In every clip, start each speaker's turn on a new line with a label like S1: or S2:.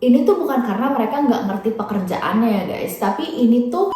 S1: Ini tuh bukan karena mereka nggak ngerti pekerjaannya ya guys, tapi ini tuh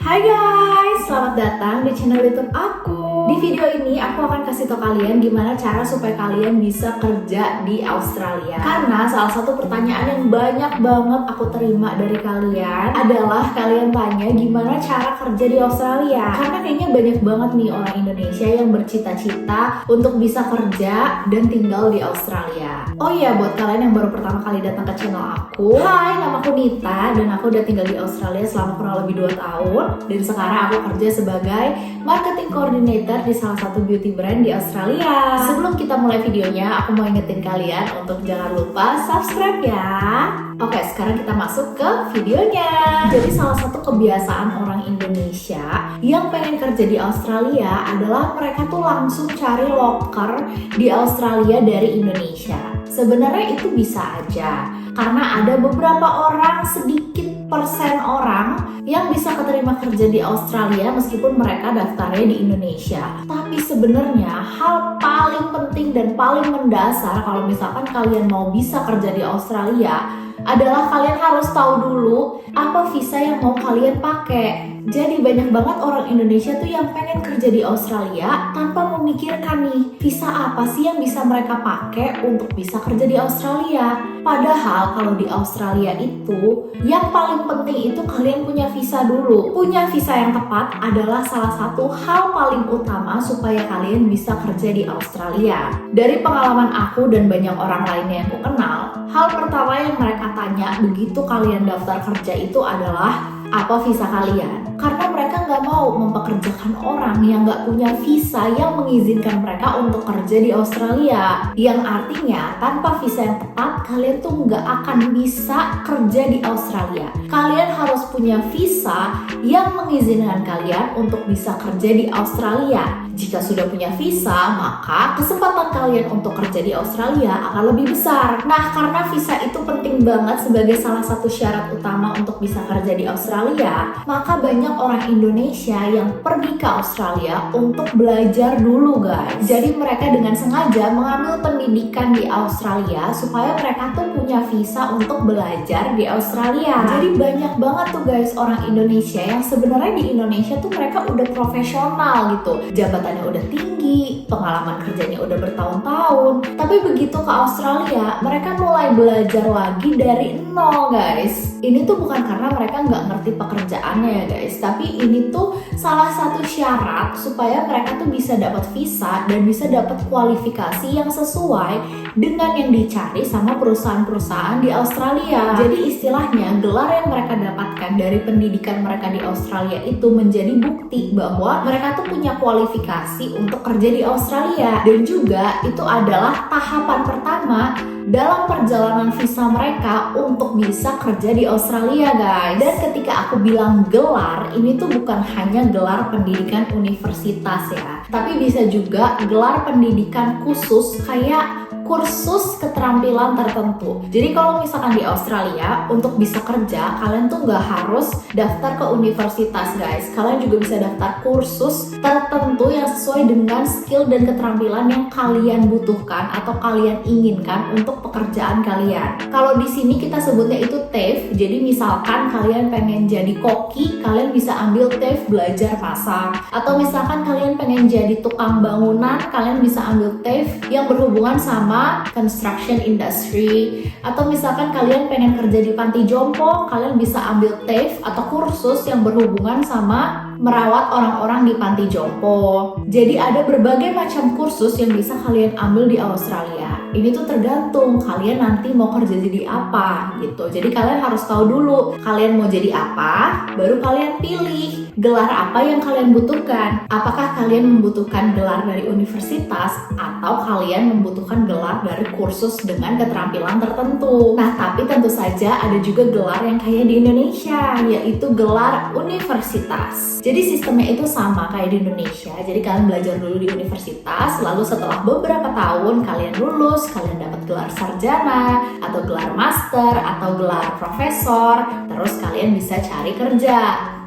S1: Hai guys, selamat datang di channel YouTube aku. Di video ini aku akan kasih tau kalian gimana cara supaya kalian bisa kerja di Australia. Karena salah satu pertanyaan yang banyak banget aku terima dari kalian adalah kalian tanya gimana cara kerja di Australia. Karena kayaknya banyak banget nih orang Indonesia yang bercita-cita untuk bisa kerja dan tinggal di Australia. Oh iya, buat kalian yang baru pertama kali datang ke channel aku, hai, nama aku Nita dan aku udah tinggal di Australia selama kurang lebih 2 tahun. Dan sekarang aku kerja sebagai marketing coordinator di salah satu beauty brand di Australia. Sebelum kita mulai videonya, aku mau ingetin kalian untuk jangan lupa subscribe ya. Oke, sekarang kita masuk ke videonya. Jadi salah satu kebiasaan orang Indonesia yang pengen kerja di Australia adalah mereka tuh langsung cari loker di Australia dari Indonesia. Sebenarnya itu bisa aja, karena ada beberapa orang, sedikit persen orang yang bisa keterima kerja di Australia meskipun mereka daftarnya di Indonesia. Tapi sebenarnya hal paling penting dan paling mendasar kalau misalkan kalian mau bisa kerja di Australia adalah kalian harus tahu dulu apa visa yang mau kalian pakai. Jadi banyak banget orang Indonesia tuh yang pengen kerja di Australia tanpa memikirkan nih visa apa sih yang bisa mereka pakai untuk bisa kerja di Australia. Padahal kalau di Australia itu yang paling penting itu kalian punya visa dulu. Punya visa yang tepat adalah salah satu hal paling utama supaya kalian bisa kerja di Australia. Dari pengalaman aku dan banyak orang lainnya yang aku kenal, hal pertama yang mereka tanya begitu kalian daftar kerja itu adalah apa visa kalian? Karena mereka nggak mau mempekerjakan orang yang nggak punya visa yang mengizinkan mereka untuk kerja di Australia. Yang artinya tanpa visa yang tepat kalian tuh nggak akan bisa kerja di Australia. Kalian harus punya visa yang mengizinkan kalian untuk bisa kerja di Australia. Jika sudah punya visa, maka kesempatan kalian untuk kerja di Australia akan lebih besar. Nah, karena visa itu penting banget sebagai salah satu syarat utama untuk bisa kerja di Australia, maka banyak orang Indonesia yang pergi ke Australia untuk belajar dulu guys. Jadi mereka dengan sengaja mengambil pendidikan di Australia supaya mereka tuh punya visa untuk belajar di Australia. Jadi banyak banget tuh guys orang Indonesia yang sebenarnya di Indonesia tuh mereka udah profesional gitu. Jabatannya udah tinggi, pengalaman kerjanya udah bertahun-tahun. Tapi begitu ke Australia, mereka mulai belajar lagi dari nol guys. Ini tuh bukan karena mereka nggak ngerti pekerjaannya ya guys, tapi ini tuh salah satu syarat supaya mereka tuh bisa dapat visa dan bisa dapat kualifikasi yang sesuai dengan yang dicari sama perusahaan-perusahaan di Australia. Jadi istilahnya gelar yang mereka dapatkan dari pendidikan mereka di Australia itu menjadi bukti bahwa mereka tuh punya kualifikasi untuk kerja di Australia. Dan juga itu adalah tahapan pertama dalam perjalanan visa mereka untuk bisa kerja di Australia guys. Dan ketika aku bilang gelar, ini tuh bukan hanya gelar pendidikan universitas ya, tapi bisa juga gelar pendidikan khusus kayak kursus keterampilan tertentu. Jadi kalau misalkan di Australia untuk bisa kerja, kalian tuh nggak harus daftar ke universitas guys. Kalian juga bisa daftar kursus tertentu yang sesuai dengan skill dan keterampilan yang kalian butuhkan atau kalian inginkan untuk pekerjaan kalian. Kalau di sini kita sebutnya itu TAFE. Jadi misalkan kalian pengen jadi koki, kalian bisa ambil TAFE belajar masak. Atau misalkan kalian pengen jadi tukang bangunan, kalian bisa ambil TAFE yang berhubungan sama construction industry. Atau misalkan kalian pengen kerja di panti jompo, kalian bisa ambil TAFE atau kursus yang berhubungan sama merawat orang-orang di panti jompo. Jadi ada berbagai macam kursus yang bisa kalian ambil di Australia. Ini tuh tergantung kalian nanti mau kerja jadi apa gitu. Jadi kalian harus tahu dulu kalian mau jadi apa, baru kalian pilih gelar apa yang kalian butuhkan. Apakah kalian membutuhkan gelar dari universitas atau kalian membutuhkan gelar dari kursus dengan keterampilan tertentu. Nah, tapi tentu saja ada juga gelar yang kayak di Indonesia, yaitu gelar universitas. Jadi sistemnya itu sama kayak di Indonesia. Jadi kalian belajar dulu di universitas, lalu setelah beberapa tahun kalian lulus, kalian dapat gelar sarjana atau gelar master atau gelar profesor, terus kalian bisa cari kerja.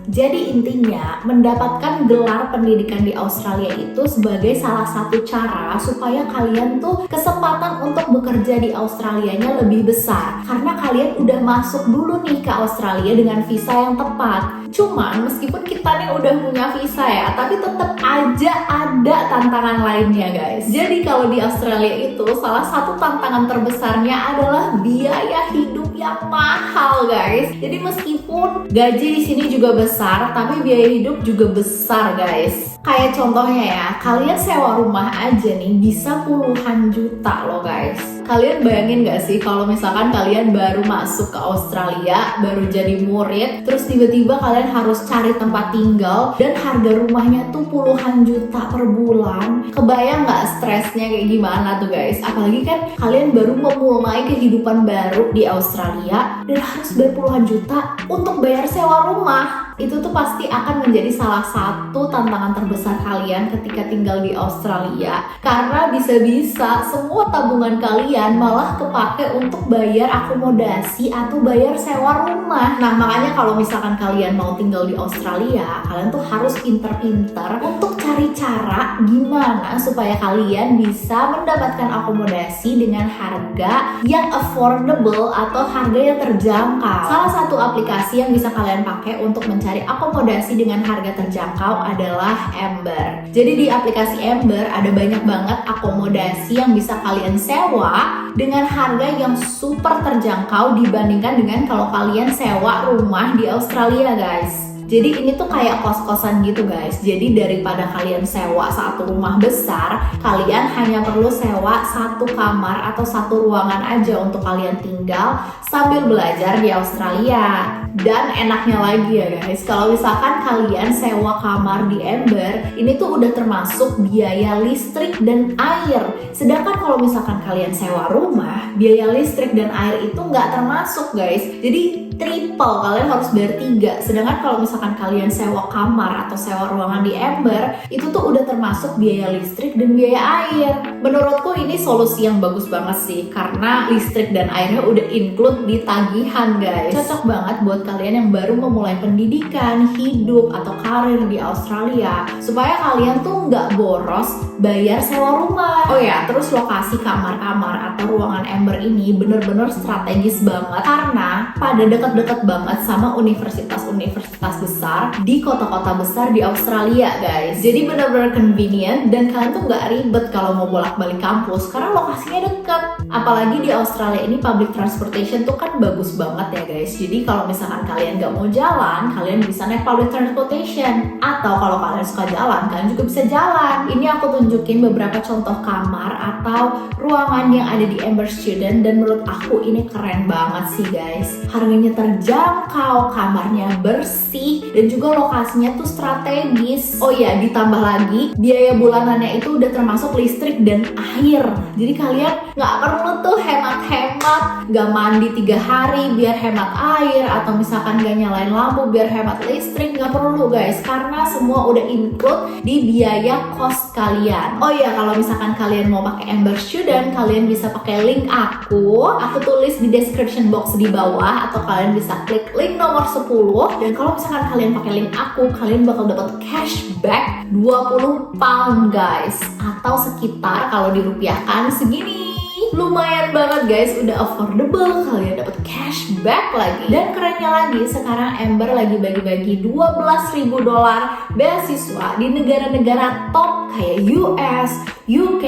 S1: Jadi intinya, mendapatkan gelar pendidikan di Australia itu sebagai salah satu cara supaya kalian tuh kesempatan untuk bekerja di Australianya lebih besar. Karena kalian udah masuk dulu nih ke Australia dengan visa yang tepat. Cuman meskipun kita nih udah punya visa ya, tapi tetap aja ada tantangan lainnya guys. Jadi kalau di Australia itu salah satu tantangan terbesarnya adalah biaya hidup yang mahal guys. Jadi meskipun gaji di sini juga besar, tapi biaya hidup juga besar guys. Kayak contohnya ya, kalian sewa rumah aja nih bisa puluhan juta loh guys. Kalian bayangin gak sih kalau misalkan kalian baru masuk ke Australia, baru jadi murid, terus tiba-tiba kalian harus cari tempat tinggal dan harga rumahnya tuh puluhan juta per bulan. Kebayang gak stresnya kayak gimana tuh guys? Apalagi kan kalian baru memulai kehidupan baru di Australia dan harus bayar puluhan juta untuk bayar sewa rumah. Itu tuh pasti akan menjadi salah satu tantangan terbesar kalian ketika tinggal di Australia. Karena bisa-bisa semua tabungan kalian malah kepake untuk bayar akomodasi atau bayar sewa rumah. Nah makanya kalau misalkan kalian mau tinggal di Australia, kalian tuh harus pinter-pinter untuk cari cara gimana supaya kalian bisa mendapatkan akomodasi dengan harga yang affordable atau harga yang terjangkau. Salah satu aplikasi yang bisa kalian pakai untuk mencari akomodasi dengan harga terjangkau adalah Ember. Jadi di aplikasi Ember ada banyak banget akomodasi yang bisa kalian sewa dengan harga yang super terjangkau dibandingkan dengan kalau kalian sewa rumah di Australia guys. Jadi ini tuh kayak kos-kosan gitu guys. Jadi daripada kalian sewa satu rumah besar, kalian hanya perlu sewa satu kamar atau satu ruangan aja untuk kalian tinggal sambil belajar di Australia. Dan enaknya lagi ya guys, kalau misalkan kalian sewa kamar di Ember, ini tuh udah termasuk biaya listrik dan air. Sedangkan kalau misalkan kalian sewa rumah, biaya listrik dan air itu nggak termasuk guys. Jadi triple, kalian harus bayar 3. Sedangkan kalau misalkan kalian sewa kamar atau sewa ruangan di Ember, itu tuh udah termasuk biaya listrik dan biaya air. Menurutku ini solusi yang bagus banget sih, karena listrik dan airnya udah include di tagihan guys. Cocok banget buat kalian yang baru memulai pendidikan, hidup, atau karir di Australia, supaya kalian tuh nggak boros bayar sewa rumah. Oh ya, terus lokasi kamar-kamar atau ruangan Ember ini bener-bener strategis banget, karena pada deket banget sama universitas-universitas besar di kota-kota besar di Australia guys. Jadi benar-benar convenient dan kalian tuh nggak ribet kalau mau bolak-balik kampus karena lokasinya dekat. Apalagi di Australia ini public transportation tuh kan bagus banget ya guys. Jadi kalau misalkan kalian nggak mau jalan, kalian bisa naik public transportation. Atau kalau kalian suka jalan, kalian juga bisa jalan. Ini aku tunjukin beberapa contoh kamar atau ruangan yang ada di Ember Student dan menurut aku ini keren banget sih guys. Harganya terjangkau, kamarnya bersih, dan juga lokasinya tuh strategis. Oh ya, ditambah lagi biaya bulanannya itu udah termasuk listrik dan air. Jadi kalian nggak perlu tuh hemat-hemat, nggak mandi 3 hari biar hemat air, atau misalkan nggak nyalain lampu biar hemat listrik, nggak perlu guys, karena semua udah include di biaya kos kalian. Oh ya, kalau misalkan kalian mau pakai Ember Student, kalian bisa pakai link aku tulis di description box di bawah, atau kalian bisa klik link nomor 10. Dan kalau misalkan kalian pakai link aku, kalian bakal dapat cashback 20 pound guys, atau sekitar kalau dirupiahkan segini. Lumayan banget guys, udah affordable, kalian dapat cashback lagi. Dan kerennya lagi, sekarang Ember lagi bagi-bagi $12.000 beasiswa di negara-negara top kayak US, UK,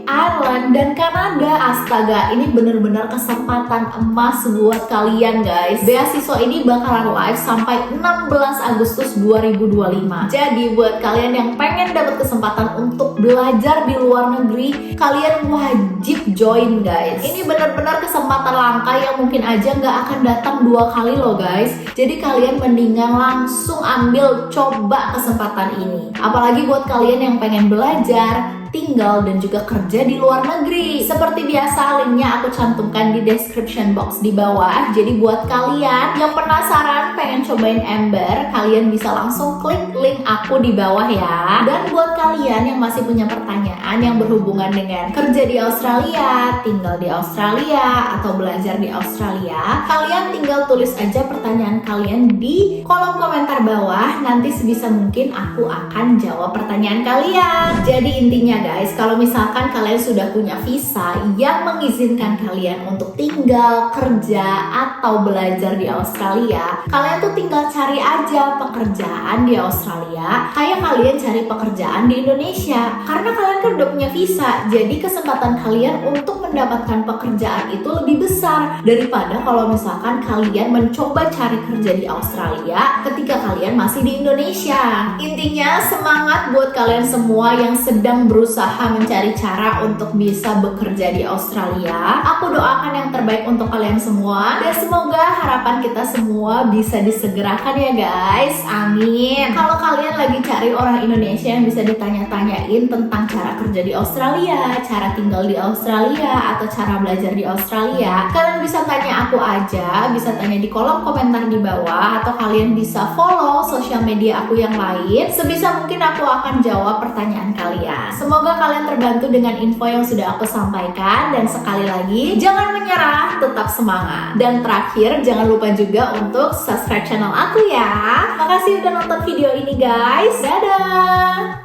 S1: Ireland, dan Kanada. Astaga, ini bener-bener kesempatan emas buat kalian guys. Beasiswa ini bakalan live sampai 16 Agustus 2025. Jadi buat kalian yang pengen dapat kesempatan untuk belajar di luar negeri, kalian wajib join guys. Ini benar-benar kesempatan langka yang mungkin aja nggak akan datang 2 kali loh guys. Jadi kalian mendingan langsung coba kesempatan ini. Apalagi buat kalian yang pengen belajar, tinggal dan juga kerja di luar negeri. Seperti biasa, linknya aku cantumkan di description box di bawah. Jadi buat kalian yang penasaran pengen cobain Ember, kalian bisa langsung klik link aku di bawah ya. Dan buat kalian yang masih punya pertanyaan yang berhubungan dengan kerja di Australia, tinggal di Australia, atau belajar di Australia, kalian tinggal tulis aja pertanyaan kalian di kolom komentar bawah. Nanti sebisa mungkin aku akan jawab pertanyaan kalian. Jadi intinya guys, kalau misalkan kalian sudah punya visa yang mengizinkan kalian untuk tinggal, kerja, atau belajar di Australia, kalian tuh tinggal cari aja pekerjaan di Australia kayak kalian cari pekerjaan di Indonesia. Karena kalian kan udah punya visa, jadi kesempatan kalian untuk mendapatkan pekerjaan itu lebih besar daripada kalau misalkan kalian mencoba cari kerja di Australia ketika kalian masih di Indonesia. Intinya semangat buat kalian semua yang sedang berusaha mencari cara untuk bisa bekerja di Australia. Aku doakan yang terbaik untuk kalian semua dan semoga harapan kita semua bisa disegerakan ya guys. Amin. Kalau kalian lagi cari orang Indonesia yang bisa ditanya-tanyain tentang cara kerja di Australia, cara tinggal di Australia, atau cara belajar di Australia, kalian bisa tanya aku aja, bisa tanya di kolom komentar di bawah, atau kalian bisa follow sosial media aku yang lain. Sebisa mungkin aku akan jawab pertanyaan kalian. Semoga kalian terbantu dengan info yang sudah aku sampaikan, dan sekali lagi jangan menyerah, tetap semangat. Dan terakhir jangan lupa juga untuk subscribe channel aku ya. Makasih udah nonton video ini guys. Dadah.